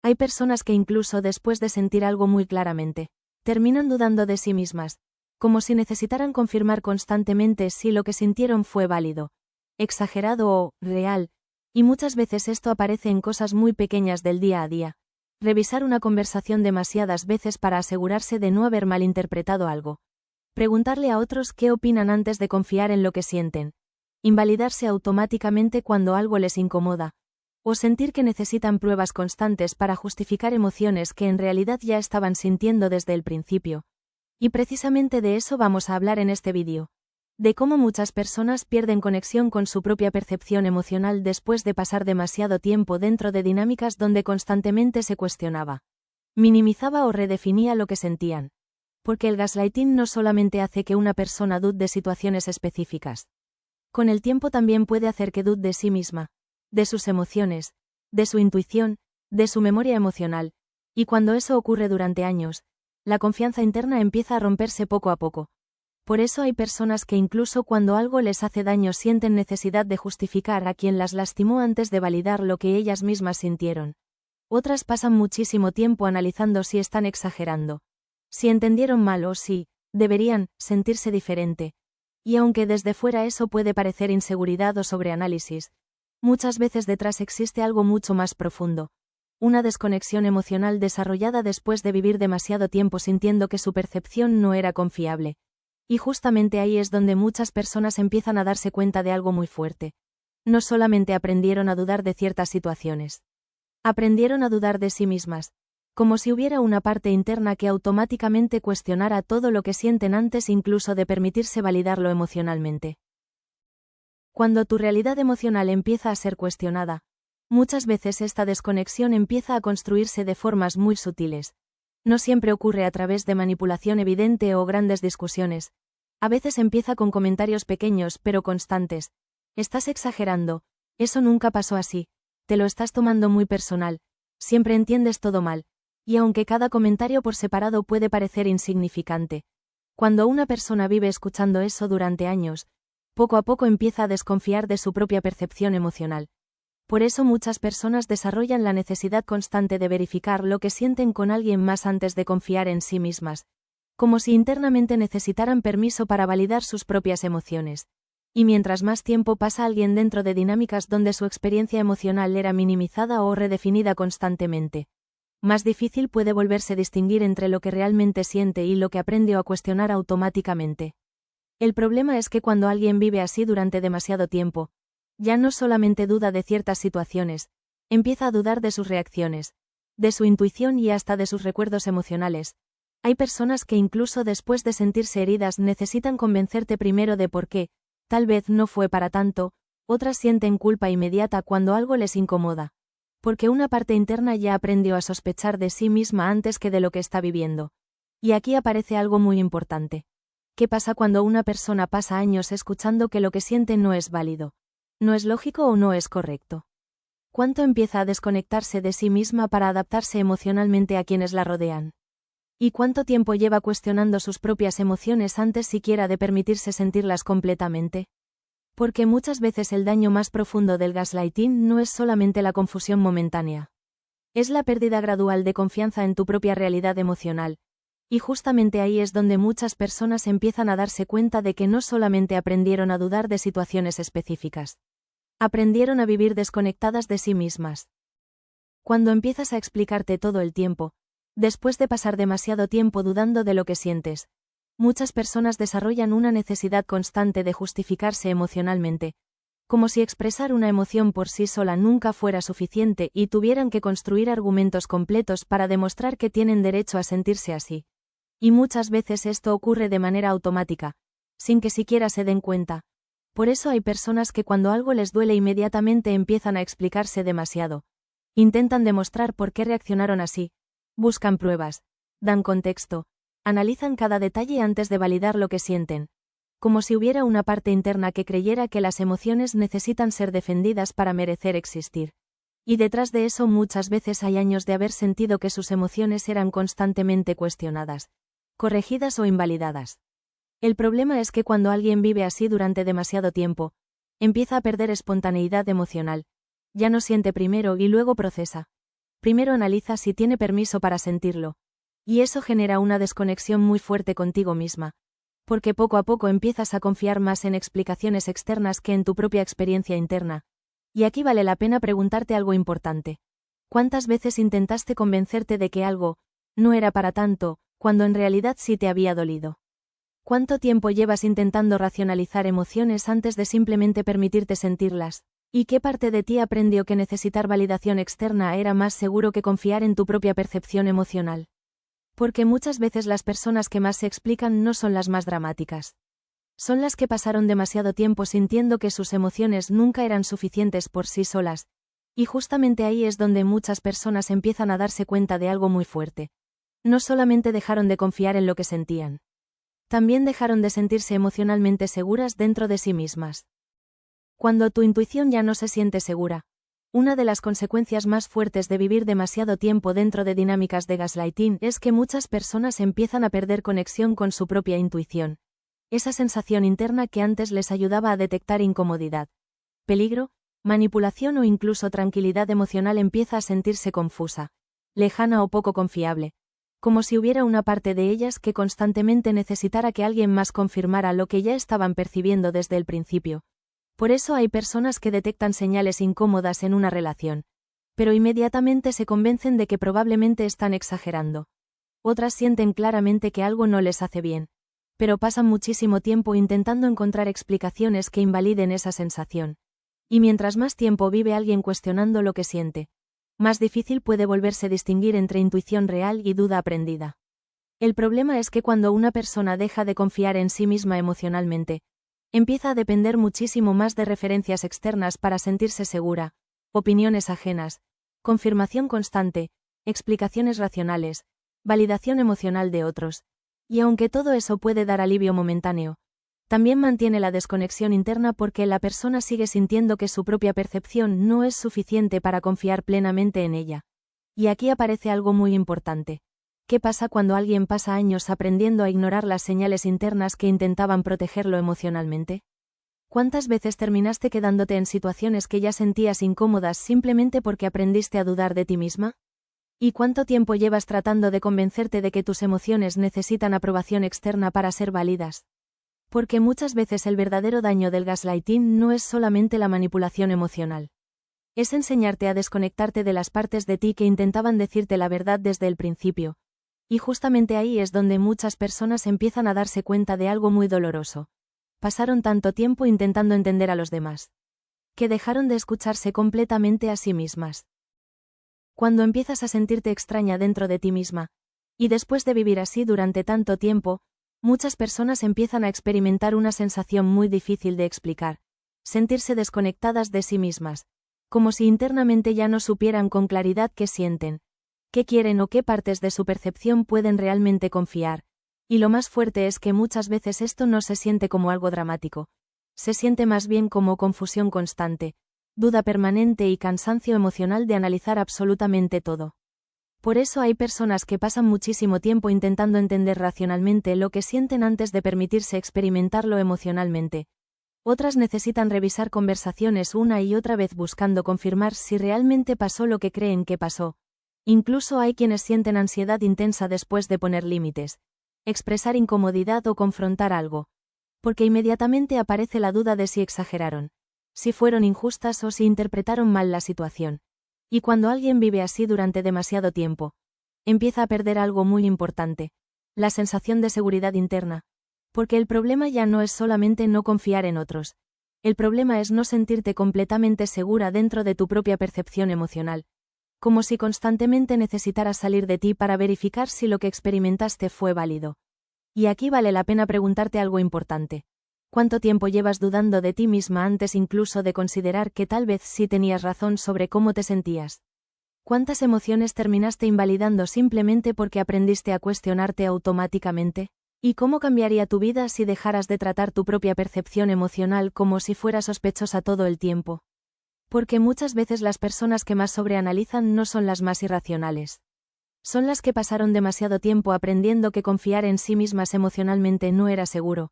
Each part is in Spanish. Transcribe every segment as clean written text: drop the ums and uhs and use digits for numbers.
Hay personas que incluso después de sentir algo muy claramente, terminan dudando de sí mismas, como si necesitaran confirmar constantemente si lo que sintieron fue válido, exagerado o real, y muchas veces esto aparece en cosas muy pequeñas del día a día. Revisar una conversación demasiadas veces para asegurarse de no haber malinterpretado algo. Preguntarle a otros qué opinan antes de confiar en lo que sienten. Invalidarse automáticamente cuando algo les incomoda. O sentir que necesitan pruebas constantes para justificar emociones que en realidad ya estaban sintiendo desde el principio. Y precisamente de eso vamos a hablar en este vídeo. De cómo muchas personas pierden conexión con su propia percepción emocional después de pasar demasiado tiempo dentro de dinámicas donde constantemente se cuestionaba, minimizaba o redefinía lo que sentían. Porque el gaslighting no solamente hace que una persona dude de situaciones específicas. Con el tiempo también puede hacer que dude de sí misma, de sus emociones, de su intuición, de su memoria emocional, y cuando eso ocurre durante años, la confianza interna empieza a romperse poco a poco. Por eso hay personas que incluso cuando algo les hace daño sienten necesidad de justificar a quien las lastimó antes de validar lo que ellas mismas sintieron. Otras pasan muchísimo tiempo analizando si están exagerando, si entendieron mal o si deberían sentirse diferente. Y aunque desde fuera eso puede parecer inseguridad o sobreanálisis, muchas veces detrás existe algo mucho más profundo. Una desconexión emocional desarrollada después de vivir demasiado tiempo sintiendo que su percepción no era confiable. Y justamente ahí es donde muchas personas empiezan a darse cuenta de algo muy fuerte. No solamente aprendieron a dudar de ciertas situaciones. Aprendieron a dudar de sí mismas, como si hubiera una parte interna que automáticamente cuestionara todo lo que sienten antes incluso de permitirse validarlo emocionalmente. Cuando tu realidad emocional empieza a ser cuestionada, muchas veces esta desconexión empieza a construirse de formas muy sutiles. No siempre ocurre a través de manipulación evidente o grandes discusiones. A veces empieza con comentarios pequeños pero constantes. Estás exagerando, eso nunca pasó así, te lo estás tomando muy personal, siempre entiendes todo mal. Y aunque cada comentario por separado puede parecer insignificante, cuando una persona vive escuchando eso durante años, poco a poco empieza a desconfiar de su propia percepción emocional. Por eso muchas personas desarrollan la necesidad constante de verificar lo que sienten con alguien más antes de confiar en sí mismas, como si internamente necesitaran permiso para validar sus propias emociones. Y mientras más tiempo pasa alguien dentro de dinámicas donde su experiencia emocional era minimizada o redefinida constantemente, más difícil puede volverse a distinguir entre lo que realmente siente y lo que aprendió a cuestionar automáticamente. El problema es que cuando alguien vive así durante demasiado tiempo, ya no solamente duda de ciertas situaciones, empieza a dudar de sus reacciones, de su intuición y hasta de sus recuerdos emocionales. Hay personas que incluso después de sentirse heridas necesitan convencerte primero de por qué, tal vez no fue para tanto, otras sienten culpa inmediata cuando algo les incomoda, porque una parte interna ya aprendió a sospechar de sí misma antes que de lo que está viviendo. Y aquí aparece algo muy importante. ¿Qué pasa cuando una persona pasa años escuchando que lo que siente no es válido? ¿No es lógico o no es correcto? ¿Cuánto empieza a desconectarse de sí misma para adaptarse emocionalmente a quienes la rodean? ¿Y cuánto tiempo lleva cuestionando sus propias emociones antes siquiera de permitirse sentirlas completamente? Porque muchas veces el daño más profundo del gaslighting no es solamente la confusión momentánea. Es la pérdida gradual de confianza en tu propia realidad emocional. Y justamente ahí es donde muchas personas empiezan a darse cuenta de que no solamente aprendieron a dudar de situaciones específicas. Aprendieron a vivir desconectadas de sí mismas. Cuando empiezas a explicarte todo el tiempo, después de pasar demasiado tiempo dudando de lo que sientes, muchas personas desarrollan una necesidad constante de justificarse emocionalmente, como si expresar una emoción por sí sola nunca fuera suficiente y tuvieran que construir argumentos completos para demostrar que tienen derecho a sentirse así. Y muchas veces esto ocurre de manera automática, sin que siquiera se den cuenta. Por eso hay personas que cuando algo les duele inmediatamente empiezan a explicarse demasiado. Intentan demostrar por qué reaccionaron así, buscan pruebas, dan contexto, analizan cada detalle antes de validar lo que sienten, como si hubiera una parte interna que creyera que las emociones necesitan ser defendidas para merecer existir. Y detrás de eso muchas veces hay años de haber sentido que sus emociones eran constantemente cuestionadas, corregidas o invalidadas. El problema es que cuando alguien vive así durante demasiado tiempo, empieza a perder espontaneidad emocional, ya no siente primero y luego procesa. primero analiza si tiene permiso para sentirlo. Y eso genera una desconexión muy fuerte contigo misma. Porque poco a poco empiezas a confiar más en explicaciones externas que en tu propia experiencia interna. Y aquí vale la pena preguntarte algo importante. ¿Cuántas veces intentaste convencerte de que algo no era para tanto, cuando en realidad sí te había dolido? ¿Cuánto tiempo llevas intentando racionalizar emociones antes de simplemente permitirte sentirlas? ¿Y qué parte de ti aprendió que necesitar validación externa era más seguro que confiar en tu propia percepción emocional? Porque muchas veces las personas que más se explican no son las más dramáticas. Son las que pasaron demasiado tiempo sintiendo que sus emociones nunca eran suficientes por sí solas, y justamente ahí es donde muchas personas empiezan a darse cuenta de algo muy fuerte. No solamente dejaron de confiar en lo que sentían. También dejaron de sentirse emocionalmente seguras dentro de sí mismas. Cuando tu intuición ya no se siente segura, una de las consecuencias más fuertes de vivir demasiado tiempo dentro de dinámicas de gaslighting es que muchas personas empiezan a perder conexión con su propia intuición. Esa sensación interna que antes les ayudaba a detectar incomodidad, peligro, manipulación o incluso tranquilidad emocional empieza a sentirse confusa, lejana o poco confiable, como si hubiera una parte de ellas que constantemente necesitara que alguien más confirmara lo que ya estaban percibiendo desde el principio. Por eso hay personas que detectan señales incómodas en una relación, pero inmediatamente se convencen de que probablemente están exagerando. Otras sienten claramente que algo no les hace bien, pero pasan muchísimo tiempo intentando encontrar explicaciones que invaliden esa sensación. Y mientras más tiempo vive alguien cuestionando lo que siente, más difícil puede volverse distinguir entre intuición real y duda aprendida. El problema es que cuando una persona deja de confiar en sí misma emocionalmente, empieza a depender muchísimo más de referencias externas para sentirse segura, opiniones ajenas, confirmación constante, explicaciones racionales, validación emocional de otros. Y aunque todo eso puede dar alivio momentáneo, también mantiene la desconexión interna porque la persona sigue sintiendo que su propia percepción no es suficiente para confiar plenamente en ella. Y aquí aparece algo muy importante. ¿Qué pasa cuando alguien pasa años aprendiendo a ignorar las señales internas que intentaban protegerlo emocionalmente? ¿Cuántas veces terminaste quedándote en situaciones que ya sentías incómodas simplemente porque aprendiste a dudar de ti misma? ¿Y cuánto tiempo llevas tratando de convencerte de que tus emociones necesitan aprobación externa para ser válidas? Porque muchas veces el verdadero daño del gaslighting no es solamente la manipulación emocional. Es enseñarte a desconectarte de las partes de ti que intentaban decirte la verdad desde el principio. Y justamente ahí es donde muchas personas empiezan a darse cuenta de algo muy doloroso. Pasaron tanto tiempo intentando entender a los demás, que dejaron de escucharse completamente a sí mismas. Cuando empiezas a sentirte extraña dentro de ti misma, y después de vivir así durante tanto tiempo, muchas personas empiezan a experimentar una sensación muy difícil de explicar, sentirse desconectadas de sí mismas, como si internamente ya no supieran con claridad qué sienten, qué quieren o qué partes de su percepción pueden realmente confiar, y lo más fuerte es que muchas veces esto no se siente como algo dramático, se siente más bien como confusión constante, duda permanente y cansancio emocional de analizar absolutamente todo. Por eso hay personas que pasan muchísimo tiempo intentando entender racionalmente lo que sienten antes de permitirse experimentarlo emocionalmente. Otras necesitan revisar conversaciones una y otra vez buscando confirmar si realmente pasó lo que creen que pasó. Incluso hay quienes sienten ansiedad intensa después de poner límites, expresar incomodidad o confrontar algo. Porque inmediatamente aparece la duda de si exageraron, si fueron injustas o si interpretaron mal la situación. Y cuando alguien vive así durante demasiado tiempo, empieza a perder algo muy importante, la sensación de seguridad interna. Porque el problema ya no es solamente no confiar en otros. El problema es no sentirte completamente segura dentro de tu propia percepción emocional. Como si constantemente necesitaras salir de ti para verificar si lo que experimentaste fue válido. Y aquí vale la pena preguntarte algo importante. ¿Cuánto tiempo llevas dudando de ti misma antes incluso de considerar que tal vez sí tenías razón sobre cómo te sentías? ¿Cuántas emociones terminaste invalidando simplemente porque aprendiste a cuestionarte automáticamente? ¿Y cómo cambiaría tu vida si dejaras de tratar tu propia percepción emocional como si fuera sospechosa todo el tiempo? Porque muchas veces las personas que más sobreanalizan no son las más irracionales. Son las que pasaron demasiado tiempo aprendiendo que confiar en sí mismas emocionalmente no era seguro.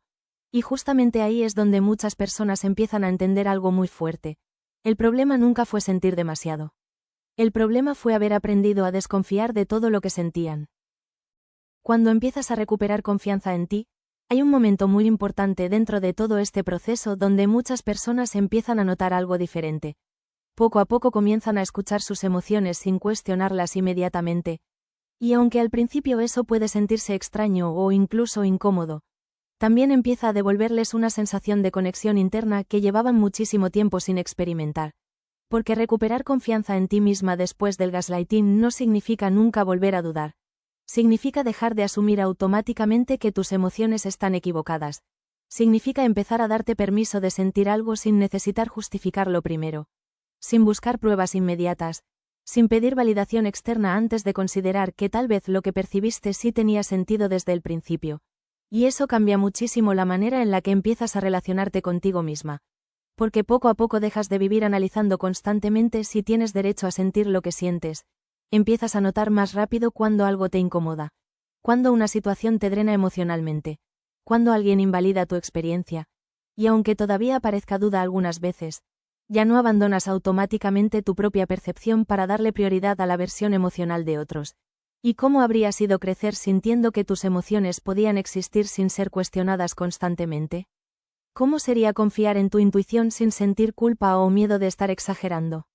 Y justamente ahí es donde muchas personas empiezan a entender algo muy fuerte. El problema nunca fue sentir demasiado. El problema fue haber aprendido a desconfiar de todo lo que sentían. Cuando empiezas a recuperar confianza en ti, hay un momento muy importante dentro de todo este proceso donde muchas personas empiezan a notar algo diferente. Poco a poco comienzan a escuchar sus emociones sin cuestionarlas inmediatamente. Y aunque al principio eso puede sentirse extraño o incluso incómodo, también empieza a devolverles una sensación de conexión interna que llevaban muchísimo tiempo sin experimentar. Porque recuperar confianza en ti misma después del gaslighting no significa nunca volver a dudar. Significa dejar de asumir automáticamente que tus emociones están equivocadas. Significa empezar a darte permiso de sentir algo sin necesitar justificarlo primero. Sin buscar pruebas inmediatas. Sin pedir validación externa antes de considerar que tal vez lo que percibiste sí tenía sentido desde el principio. Y eso cambia muchísimo la manera en la que empiezas a relacionarte contigo misma. Porque poco a poco dejas de vivir analizando constantemente si tienes derecho a sentir lo que sientes. Empiezas a notar más rápido cuando algo te incomoda. Cuando una situación te drena emocionalmente. Cuando alguien invalida tu experiencia. Y aunque todavía aparezca duda algunas veces, ya no abandonas automáticamente tu propia percepción para darle prioridad a la versión emocional de otros. ¿Y cómo habría sido crecer sintiendo que tus emociones podían existir sin ser cuestionadas constantemente? ¿Cómo sería confiar en tu intuición sin sentir culpa o miedo de estar exagerando?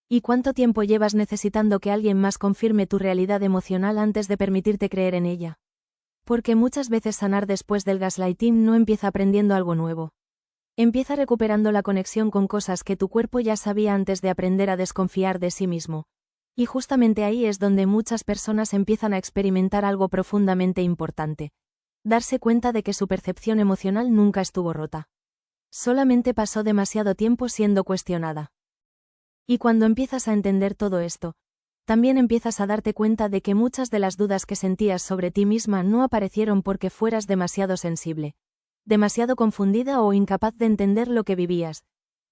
¿Y cuánto tiempo llevas necesitando que alguien más confirme tu realidad emocional antes de permitirte creer en ella? Porque muchas veces sanar después del gaslighting no empieza aprendiendo algo nuevo. Empieza recuperando la conexión con cosas que tu cuerpo ya sabía antes de aprender a desconfiar de sí mismo. Y justamente ahí es donde muchas personas empiezan a experimentar algo profundamente importante. Darse cuenta de que su percepción emocional nunca estuvo rota. Solamente pasó demasiado tiempo siendo cuestionada. Y cuando empiezas a entender todo esto, también empiezas a darte cuenta de que muchas de las dudas que sentías sobre ti misma no aparecieron porque fueras demasiado sensible, demasiado confundida o incapaz de entender lo que vivías.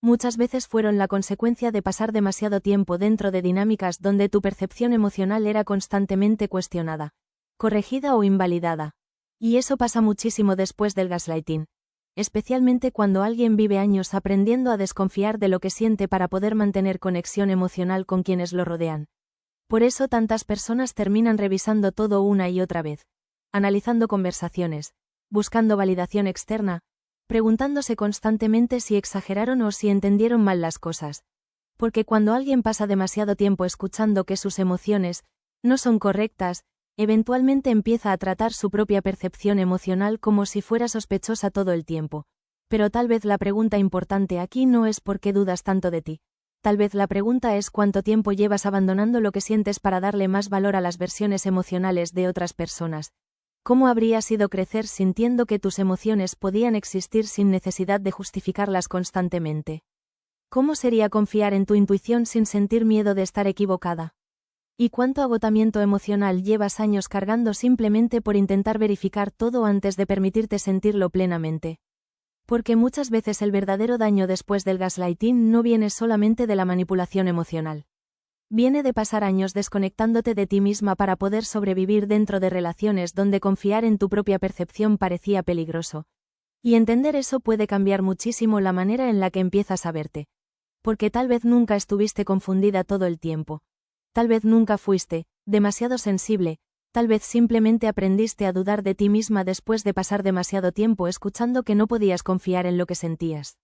Muchas veces fueron la consecuencia de pasar demasiado tiempo dentro de dinámicas donde tu percepción emocional era constantemente cuestionada, corregida o invalidada. Y eso pasa muchísimo después del gaslighting. Especialmente cuando alguien vive años aprendiendo a desconfiar de lo que siente para poder mantener conexión emocional con quienes lo rodean. Por eso tantas personas terminan revisando todo una y otra vez, analizando conversaciones, buscando validación externa, preguntándose constantemente si exageraron o si entendieron mal las cosas. Porque cuando alguien pasa demasiado tiempo escuchando que sus emociones no son correctas, eventualmente empieza a tratar su propia percepción emocional como si fuera sospechosa todo el tiempo. Pero tal vez la pregunta importante aquí no es por qué dudas tanto de ti. Tal vez la pregunta es cuánto tiempo llevas abandonando lo que sientes para darle más valor a las versiones emocionales de otras personas. ¿Cómo habría sido crecer sintiendo que tus emociones podían existir sin necesidad de justificarlas constantemente? ¿Cómo sería confiar en tu intuición sin sentir miedo de estar equivocada? ¿Y cuánto agotamiento emocional llevas años cargando simplemente por intentar verificar todo antes de permitirte sentirlo plenamente? Porque muchas veces el verdadero daño después del gaslighting no viene solamente de la manipulación emocional. Viene de pasar años desconectándote de ti misma para poder sobrevivir dentro de relaciones donde confiar en tu propia percepción parecía peligroso. Y entender eso puede cambiar muchísimo la manera en la que empiezas a verte. Porque tal vez nunca estuviste confundida todo el tiempo. Tal vez nunca fuiste demasiado sensible, tal vez simplemente aprendiste a dudar de ti misma después de pasar demasiado tiempo escuchando que no podías confiar en lo que sentías.